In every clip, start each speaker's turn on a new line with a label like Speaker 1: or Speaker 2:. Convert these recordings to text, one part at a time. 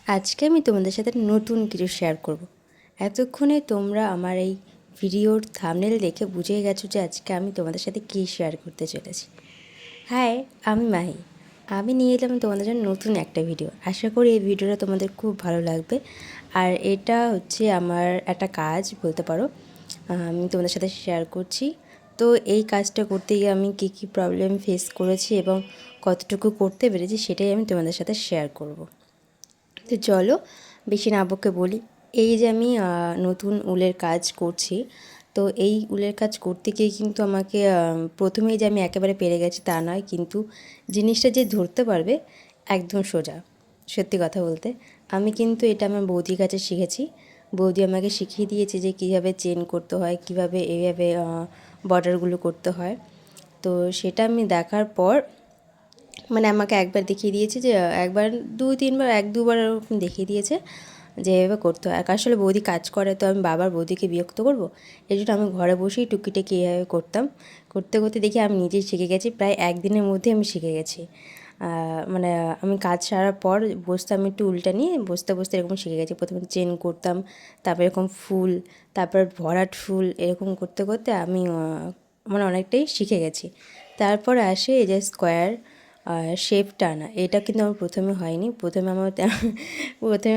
Speaker 1: আজকে আমি তোমাদের সাথে নতুন কিছু শেয়ার করব। এতক্ষণে তোমরা আমার এই ভিডিওর থাম্বনেল দেখে বুঝে গেছো যে আজকে আমি তোমাদের সাথে কী শেয়ার করতে চলেছি। হাই, আমি মাহি। আমি নিয়ে এলাম তোমাদের জন্য নতুন একটা ভিডিও। আশা করি এই ভিডিওটা তোমাদের খুব ভালো লাগবে। আর এটা হচ্ছে আমার একটা কাজ বলতে পারো, আমি তোমাদের সাথে শেয়ার করছি। তো এই কাজটা করতে গিয়ে আমি কী কী প্রবলেম ফেস করেছি এবং কতটুকু করতে পেরেছি সেটাই আমি তোমাদের সাথে শেয়ার করব। তো চলো বেশি না বকে বলি। এই যে আমি নতুন উলের কাজ করছি, তো এই উলের কাজ করতে গিয়ে কিন্তু আমাকে প্রথমেই যে আমি একেবারে পেরে গেছি তা নয়, কিন্তু জিনিসটা যে ধরতে পারবে একদম সোজা। সত্যি কথা বলতে আমি কিন্তু এটা আমার বৌদির কাছে শিখেছি। বৌদি আমাকে শিখিয়ে দিয়েছে যে কীভাবে চেন করতে হয়, কীভাবে এইভাবে বর্ডারগুলো করতে হয়। তো সেটা আমি দেখার পর মানে আমাকে একবার দেখিয়ে দিয়েছে যে একবার দুই তিনবার এক দুবার এরকম দেখিয়ে দিয়েছে যে এভাবে করতে হয়। আর আসলে বৌদি কাজ করে, তো আমি বাবার বৌদিকে বিরক্ত করবো, এই জন্য আমি ঘরে বসেই টুকিটাকি এভাবে করতাম। করতে করতে দেখি আমি নিজেই শিখে গেছি, প্রায় একদিনের মধ্যে আমি শিখে গেছি। মানে আমি কাজ সারার পর বসতাম একটু উলটা নিয়ে, বসতে বসতে এরকম শিখে গেছি। প্রথমে চেন করতাম, তারপর এরকম ফুল, তারপর ভরাট ফুল, এরকম করতে করতে আমি মানে অনেকটাই শিখে গেছি। তারপর আসে এই যে স্কোয়ার শেপ টানা, এটা কিন্তু আমার প্রথমে হয়নি। প্রথমে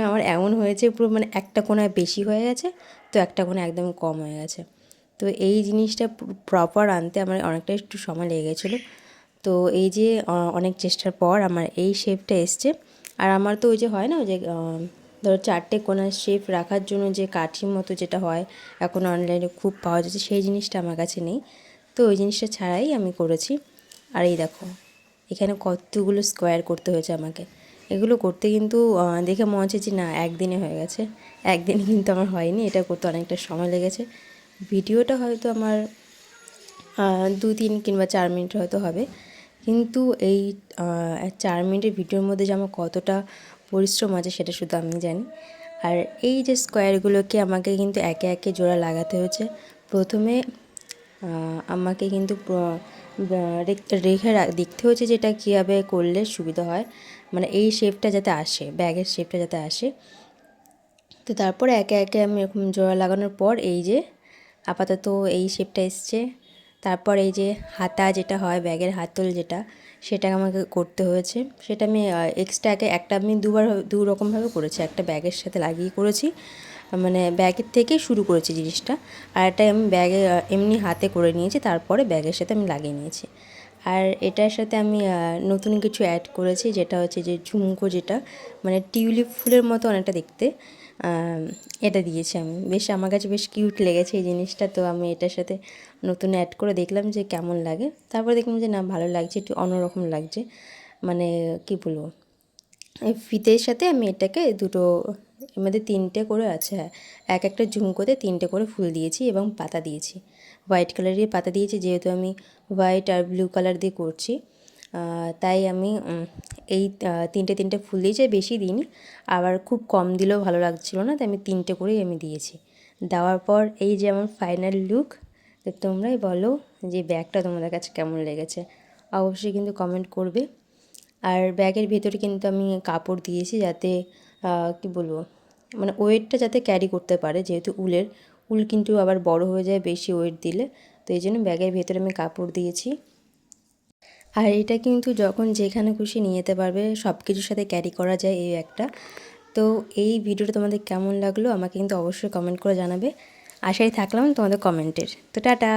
Speaker 1: আমার এমন হয়েছে পুরো মানে একটা কোণায় বেশি হয়ে গেছে, তো একটা কোণা একদম কম হয়ে গেছে। তো এই জিনিসটা প্রপার আনতে আমার অনেকটা একটু সময় লেগে গেছিলো। তো এই যে অনেক চেষ্টার পর আমার এই শেপটা এসছে। আর আমার তো ওই যে হয় না, ওই যে ধরো চারটে কোণার শেপ রাখার জন্য যে কাঠির মতো যেটা হয়, এখন অনলাইনে খুব পাওয়া যাচ্ছে, সেই জিনিসটা আমার কাছে নেই। তো ওই জিনিসটা ছাড়াই আমি করেছি। আর এই দেখো এখানে কতগুলো স্কোয়ার করতে হয়েছে আমাকে। এগুলো করতে কিন্তু দেখে মনে হচ্ছে যে না একদিনে হয়ে গেছে, একদিনে কিন্তু আমার হয়নি, এটা করতে অনেকটা সময় লেগেছে। ভিডিওটা হয়তো আমার 2-3 কিংবা 4 মিনিট হয়তো হবে, কিন্তু এই 4 মিনিটের ভিডিওর মধ্যে যে আমার কতটা পরিশ্রম আছে সেটা শুধু আমি জানি। আর এই যে স্কোয়ারগুলোকে আমাকে কিন্তু একে একে জোড়া লাগাতে হয়েছে। প্রথমে আমাকে কিন্তু রেখে দেখতে হয়েছে যে এটা কীভাবে করলে সুবিধা হয়, মানে এই শেপটা যাতে আসে, ব্যাগের শেপটা যাতে আসে। তো তারপরে একে একে আমি এরকম জোড়া লাগানোর পর এই যে আপাতত এই শেপটা এসছে। তারপর এই যে হাতা যেটা হয়, ব্যাগের হাতল যেটা, সেটা আমাকে করতে হয়েছে। সেটা আমি এক্সট্রাকে একটা আমি দু রকমভাবে করেছি। একটা ব্যাগের সাথে লাগিয়ে করেছি, মানে ব্যাগের থেকে শুরু করেছি জিনিসটা। আর একটা আমি ব্যাগে এমনি হাতে করে নিয়েছি, তারপরে ব্যাগের সাথে আমি লাগিয়ে নিয়েছি। আর এটার সাথে আমি নতুন কিছু অ্যাড করেছি, যেটা হচ্ছে যে ঝুমকো, যেটা মানে টিউলিপ ফুলের মতো অনেকটা দেখতে। এটা দিয়েছি আমি, বেশ আমার কাছে বেশ কিউট লেগেছে এই জিনিসটা। তো আমি এটার সাথে নতুন অ্যাড করে দেখলাম যে কেমন লাগে। তারপরে দেখলাম যে না, ভালো লাগছে, একটু অন্যরকম লাগছে। মানে কী বলবো, এই ফিতের সাথে আমি এটাকে দুটো, এর মধ্যে 3টে করে আছে, হ্যাঁ, এক একটা ঝুমকোতে 3টে করে ফুল দিয়েছি এবং পাতা দিয়েছি। হোয়াইট কালারের পাতা দিয়েছি, যেহেতু আমি হোয়াইট আর ব্লু কালার দিয়ে করছি, তাই আমি এই 3টে ফুল দিয়েছি, বেশি দিইনি। আবার খুব কম দিলেও ভালো লাগছিলো না, তাই আমি 3টে করেই আমি দিয়েছি। দেওয়ার পর এই যে আমার ফাইনাল লুক। তো তোমরাই বলো যে ব্যাগটা তোমাদের কাছে কেমন লেগেছে, অবশ্যই কিন্তু কমেন্ট করবে। আর ব্যাগের ভেতরে কিন্তু আমি কাপড় দিয়েছি, যাতে কী বলবো, মানে ওয়েটটা যাতে ক্যারি করতে পারে, যেহেতু উল কিন্তু আবার বড় হয়ে যায় বেশি ওয়েট দিলে। তো এই জন্য ব্যাগের ভেতরে আমি কাপড় দিয়েছি। আর এটা কিন্তু যখন যেখানে খুশি নিয়ে যেতে পারবে, সব কিছুর সাথে ক্যারি করা যায় এই একটা। তো এই ভিডিওটা তোমাদের কেমন লাগলো আমাকে কিন্তু অবশ্যই কমেন্ট করে জানাবে। আশায় থাকলাম তোমাদের কমেন্টের। তো টাটা।